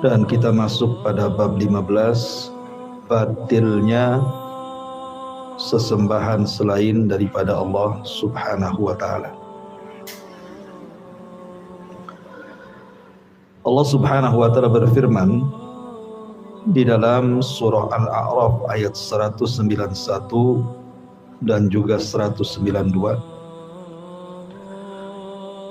Dan kita masuk pada bab 15, batilnya sesembahan selain daripada Allah Subhanahu wa ta'ala. Allah Subhanahu wa ta'ala berfirman di dalam surah Al-A'raf ayat 191 dan juga 192.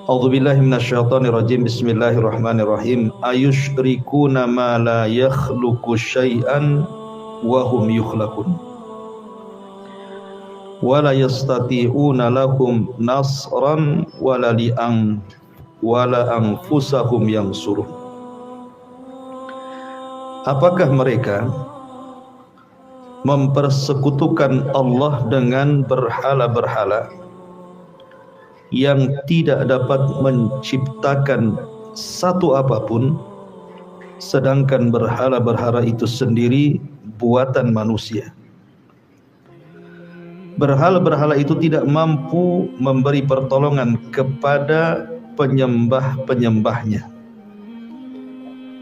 A'udzubillahi minasyaitonirrajim. Bismillahirrahmanirrahim. Ayusyrikuna ma la yakhluqu syai'an wa hum yukhlaqun wa la yastati'una lahum nasran wa la anfusahum yansurun. Apakah mereka mempersekutukan Allah dengan berhala-berhala yang tidak dapat menciptakan satu apapun, sedangkan berhala-berhala itu sendiri buatan manusia. Berhala-berhala itu tidak mampu memberi pertolongan kepada penyembah-penyembahnya,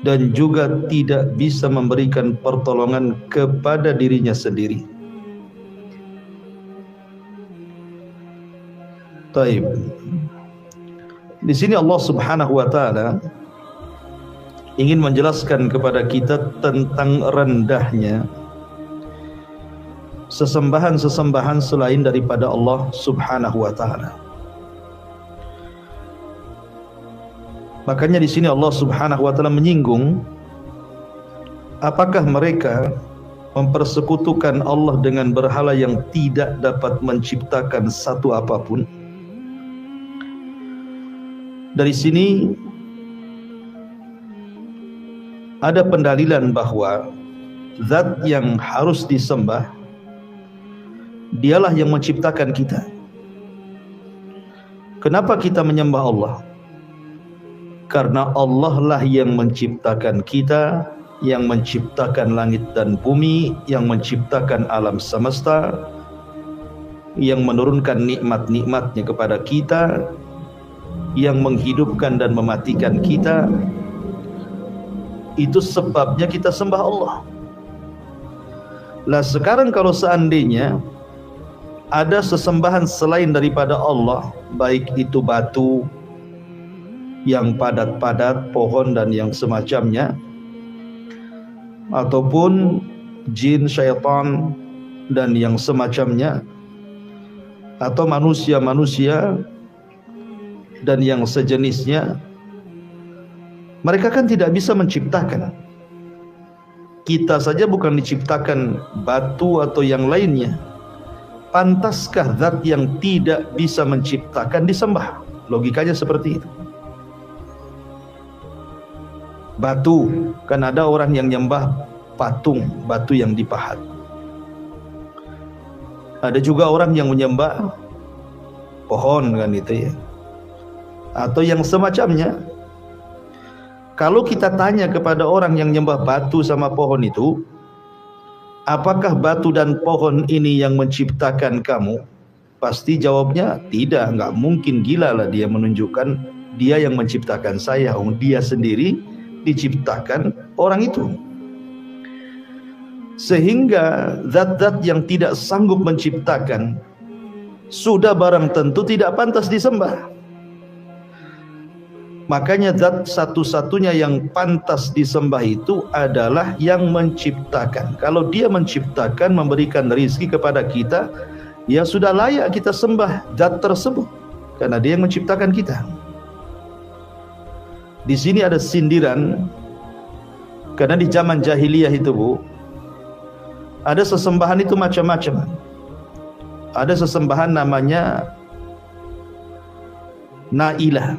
dan juga tidak bisa memberikan pertolongan kepada dirinya sendiri. Taib. Di sini Allah Subhanahu wa ta'ala ingin menjelaskan kepada kita tentang rendahnya sesembahan-sesembahan selain daripada Allah Subhanahu wa ta'ala. Makanya di sini Allah Subhanahu wa ta'ala menyinggung, apakah mereka mempersekutukan Allah dengan berhala yang tidak dapat menciptakan satu apapun. Dari sini ada pendalilan bahwa zat yang harus disembah dialah yang menciptakan kita. Kenapa kita menyembah Allah? Karena Allah lah yang menciptakan kita, yang menciptakan langit dan bumi, yang menciptakan alam semesta, yang menurunkan nikmat-nikmatnya kepada kita, yang menghidupkan dan mematikan kita. Itu sebabnya kita sembah Allah. Lah sekarang kalau seandainya ada sesembahan selain daripada Allah, baik itu batu yang padat-padat, pohon dan yang semacamnya, ataupun jin, syaitan dan yang semacamnya, atau manusia-manusia dan yang sejenisnya, mereka kan tidak bisa menciptakan. Kita saja bukan diciptakan batu atau yang lainnya. Pantaskah zat yang tidak bisa menciptakan disembah? Logikanya seperti itu. Batu, kan ada orang yang nyembah patung, batu yang dipahat. Ada juga orang yang menyembah pohon, kan itu ya, atau yang semacamnya. Kalau kita tanya kepada orang yang nyembah batu sama pohon itu, apakah batu dan pohon ini yang menciptakan kamu? Pasti jawabnya tidak, nggak mungkin, gila lah dia menunjukkan dia yang menciptakan saya. Dia sendiri diciptakan orang itu. Sehingga zat-zat yang tidak sanggup menciptakan sudah barang tentu tidak pantas disembah. Makanya zat satu-satunya yang pantas disembah itu adalah yang menciptakan. Kalau dia menciptakan, memberikan rezeki kepada kita, ya sudah layak kita sembah zat tersebut, karena dia yang menciptakan kita. Di sini ada sindiran, karena di zaman jahiliyah itu, Bu, ada sesembahan itu macam-macam. Ada sesembahan namanya Nailah.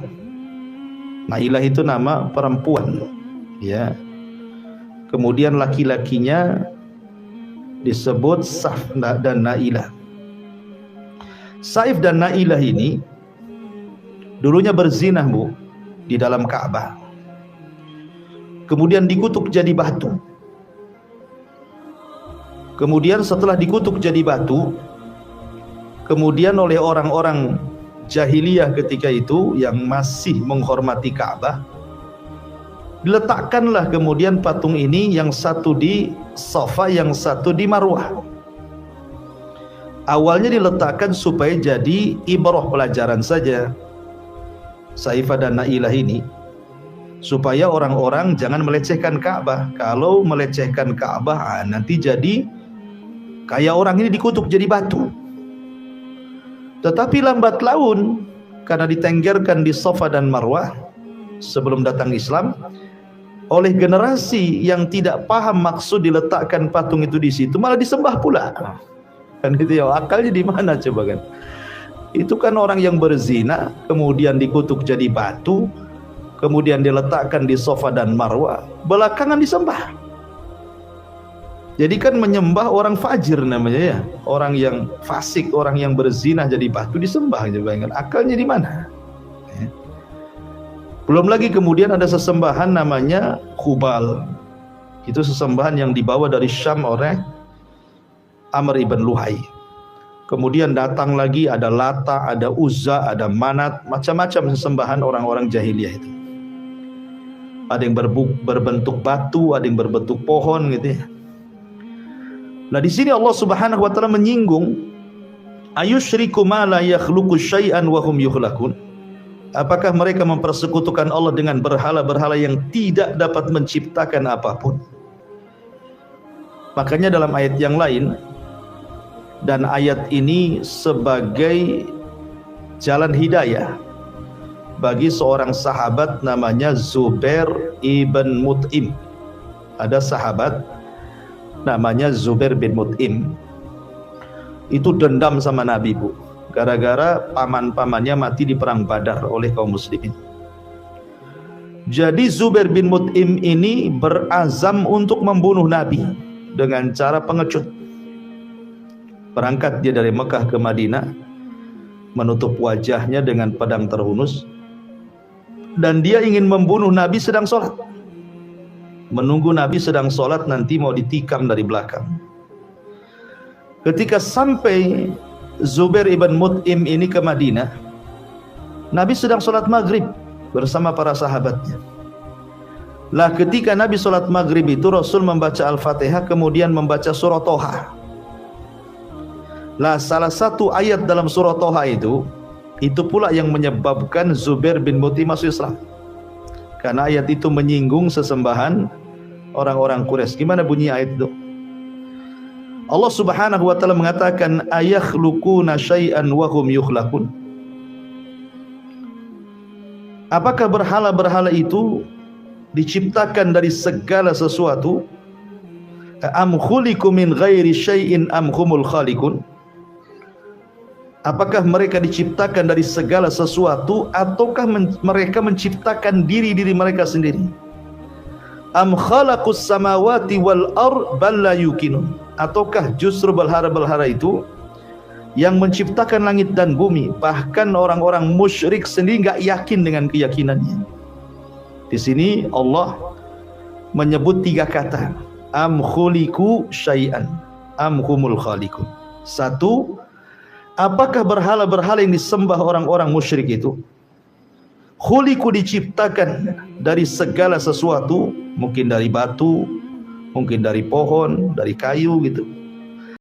Nailah itu nama perempuan, ya. Kemudian laki-lakinya disebut Saif dan Nailah. Saif dan Nailah ini dulunya berzinah, Bu, di dalam Ka'bah. Kemudian dikutuk jadi batu. Kemudian setelah dikutuk jadi batu, kemudian oleh orang-orang jahiliyah ketika itu yang masih menghormati Ka'bah, Diletakkanlah kemudian patung ini, yang satu di Safa, yang satu di Marwah. Awalnya diletakkan supaya jadi ibrah, pelajaran saja, Saifah dan Nailah ini, supaya orang-orang jangan melecehkan Ka'bah. Kalau melecehkan Ka'bah, nanti jadi kayak orang ini dikutuk jadi batu. Tetapi lambat laun, karena ditenggerkan di Safa dan Marwah sebelum datang Islam, oleh generasi yang tidak paham maksud diletakkan patung itu di situ, malah disembah pula. Kan gitu ya, akalnya di mana coba kan? Itu kan orang yang berzina kemudian dikutuk jadi batu, kemudian diletakkan di Safa dan Marwah, belakangan disembah. Jadi kan menyembah orang fajir namanya ya, orang yang fasik, orang yang berzina jadi batu disembah. Coba ingat, akalnya di mana? Belum lagi kemudian ada sesembahan namanya Hubal. Itu sesembahan yang dibawa dari Syam oleh Amr ibn Luhai. Kemudian datang lagi ada Lata, ada Uzza, ada Manat, macam-macam sesembahan orang-orang jahiliyah itu. Ada yang berbentuk batu, ada yang berbentuk pohon gitu ya. Nah di sini Allah Subhanahu wa taala menyinggung, ayusyriku ma la yakhluqu syai'an wa hum yukhlaqun. Apakah mereka mempersekutukan Allah dengan berhala-berhala yang tidak dapat menciptakan apapun? Makanya dalam ayat yang lain, dan ayat ini sebagai jalan hidayah bagi seorang sahabat namanya Zubair ibn Mut'im. Ada sahabat namanya Zubair bin Mut'im. Itu dendam sama Nabi, Bu, gara-gara paman-pamannya mati di perang Badar oleh kaum muslimin. Jadi Zubair bin Mut'im ini berazam untuk membunuh Nabi dengan cara pengecut. Berangkat dia dari Mekah ke Madinah, menutup wajahnya dengan pedang terhunus, dan dia ingin membunuh Nabi sedang sholat. Menunggu Nabi sedang sholat, nanti mau ditikam dari belakang. Ketika sampai Zubair ibn Mut'im ini ke Madinah, Nabi sedang sholat maghrib bersama para sahabatnya. Lah ketika Nabi sholat maghrib itu, Rasul membaca Al-Fatihah, kemudian membaca surah Toha. Lah salah satu ayat dalam surah Toha itu pula yang menyebabkan Zubair bin Mut'im masuk Islam. Karena ayat itu menyinggung sesembahan orang-orang Quraisy. Gimana bunyi ayat itu? Allah Subhanahu wa taala mengatakan, ayakhluquna syai'an wa hum yukhlaqun. Apakah berhala-berhala itu diciptakan dari segala sesuatu? Am khuliqu min ghairi syai'in am humul khaliqun? Apakah mereka diciptakan dari segala sesuatu, ataukah mereka menciptakan diri-diri mereka sendiri? Am khalaqus samawati wal ard bal la yuqinun. Ataukah justru berhala-berhala itu yang menciptakan langit dan bumi, bahkan orang-orang musyrik sendiri enggak yakin dengan keyakinannya. Di sini Allah menyebut tiga kata, am khuliqu syai'an am humul khaliqun. Satu, apakah berhala-berhala yang disembah orang-orang musyrik itu khuliqu, diciptakan dari segala sesuatu, mungkin dari batu, mungkin dari pohon, dari kayu gitu,